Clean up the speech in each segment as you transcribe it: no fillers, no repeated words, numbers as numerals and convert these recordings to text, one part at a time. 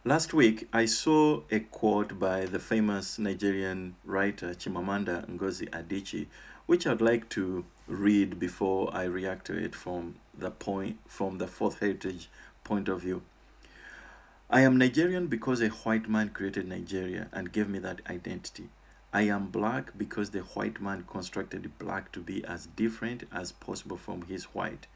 Last week, I saw a quote by the famous Nigerian writer Chimamanda Ngozi Adichie, which I'd like to read before I react to it from the fourth heritage point of view. I am Nigerian because a white man created Nigeria and gave me that identity. I am black because the white man constructed black to be as different as possible from his white.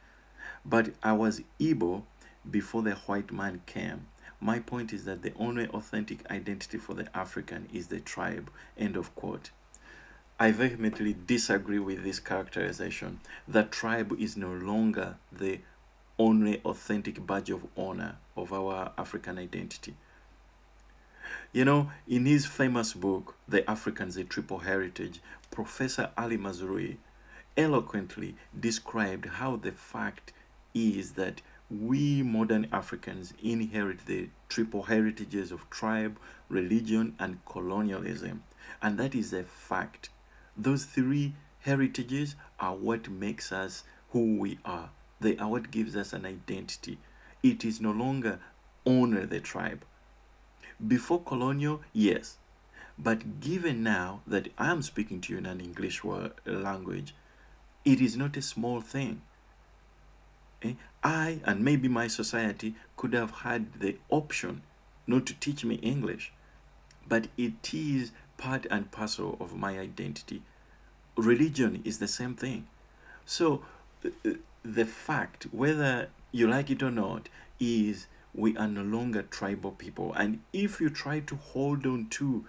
But I was Igbo before the white man came. My point is that the only authentic identity for the African is the tribe. End of quote. I vehemently disagree with this characterization. The tribe is no longer the only authentic badge of honor of our African identity. You know, in his famous book, The Africans, a Triple Heritage, Professor Ali Mazrui eloquently described how the fact is that we modern Africans inherit the triple heritages of tribe, religion, and colonialism. And that is a fact. Those three heritages are what makes us who we are. They are what gives us an identity. It is no longer honor the tribe. Before colonial, yes. But given now that I am speaking to you in an English language, it is not a small thing. I and maybe my society could have had the option not to teach me English, but it is part and parcel of my identity. Religion is the same thing. So the fact, whether you like it or not, is we are no longer tribal people. And if you try to hold on to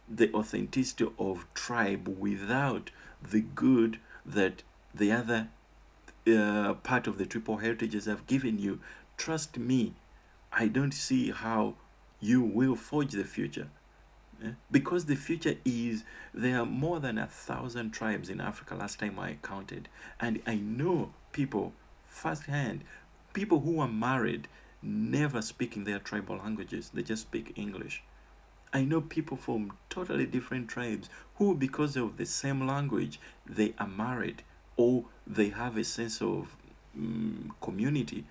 the authenticity of tribe without the good that the other part of the triple heritages have given you, trust me, I don't see how you will forge the future. Because the future is there are more than 1,000 tribes in Africa last time I counted, and I know people firsthand, people who are married never speaking their tribal languages, they just speak English. I know people from totally different tribes who, because of the same language, they are married or they have a sense of community.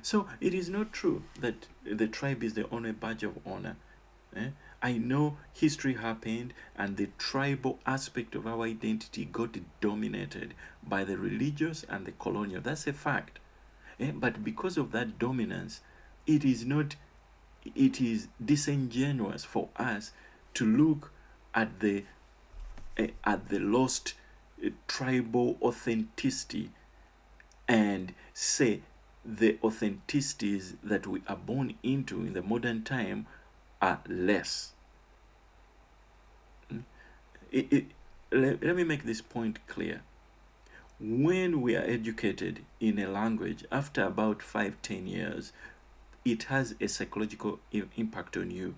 So it is not true that the tribe is the only badge of honor. I know history happened and the tribal aspect of our identity got dominated by the religious and the colonial. That's a fact. But because of that dominance, it is not it is disingenuous for us to look at the lost tribal authenticity and say the authenticities that we are born into in the modern time are less. It, it, let me make this point clear. When we are educated in a language, after about 5-10 years, it has a psychological impact on you.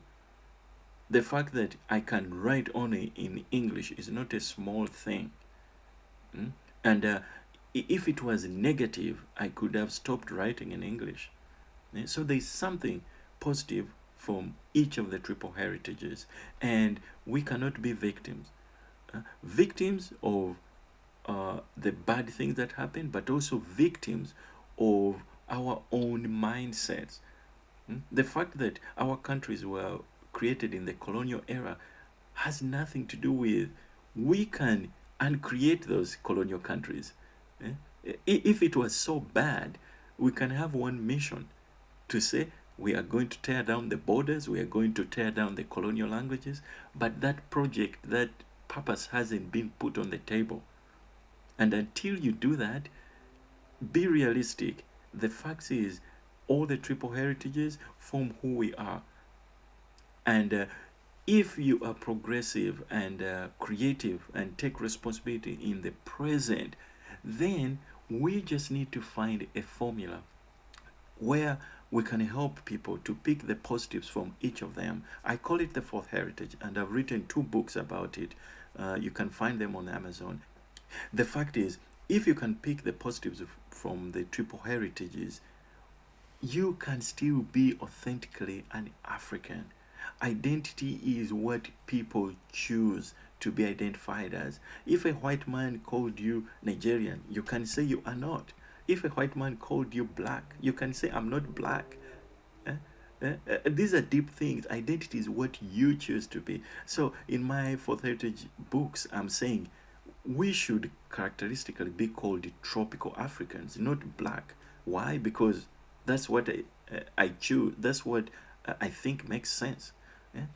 The fact that I can write only in English is not a small thing. And if it was negative, I could have stopped writing in English. So there's something positive from each of the triple heritages, and we cannot be victims. Victims of the bad things that happen, but also victims of our own mindsets. The fact that our countries were created in the colonial era has nothing to do with we can uncreate those colonial countries. If it was so bad, we can have one mission to say we are going to tear down the borders, we are going to tear down the colonial languages, but that project, that purpose hasn't been put on the table. And until you do that, be realistic. The fact is, all the triple heritages form who we are. And if you are progressive and creative and take responsibility in the present, then we just need to find a formula where we can help people to pick the positives from each of them. I call it the fourth heritage, and I've written 2 books about it. You can find them on Amazon. The fact is, if you can pick the positives from the triple heritages, you can still be authentically an African. Identity is what people choose to be identified as. If a white man called you Nigerian, you can say you are not. If a white man called you black, you can say I'm not black. These are deep things. Identity is what you choose to be. So in my fourth heritage books, I'm saying we should characteristically be called tropical Africans, not black. Why? Because that's what I choose. That's what I think makes sense.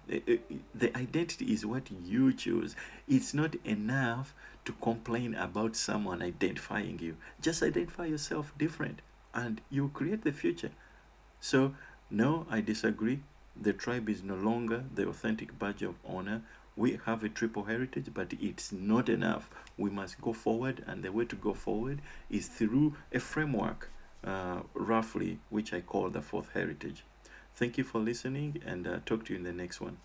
The identity is what you choose. It's not enough to complain about someone identifying you. Just identify yourself different, and you create the future. So, no, I disagree. The tribe is no longer the authentic badge of honor. We have a triple heritage, but it's not enough. We must go forward, and the way to go forward is through a framework, roughly, which I call the fourth heritage. Thank you for listening, and talk to you in the next one.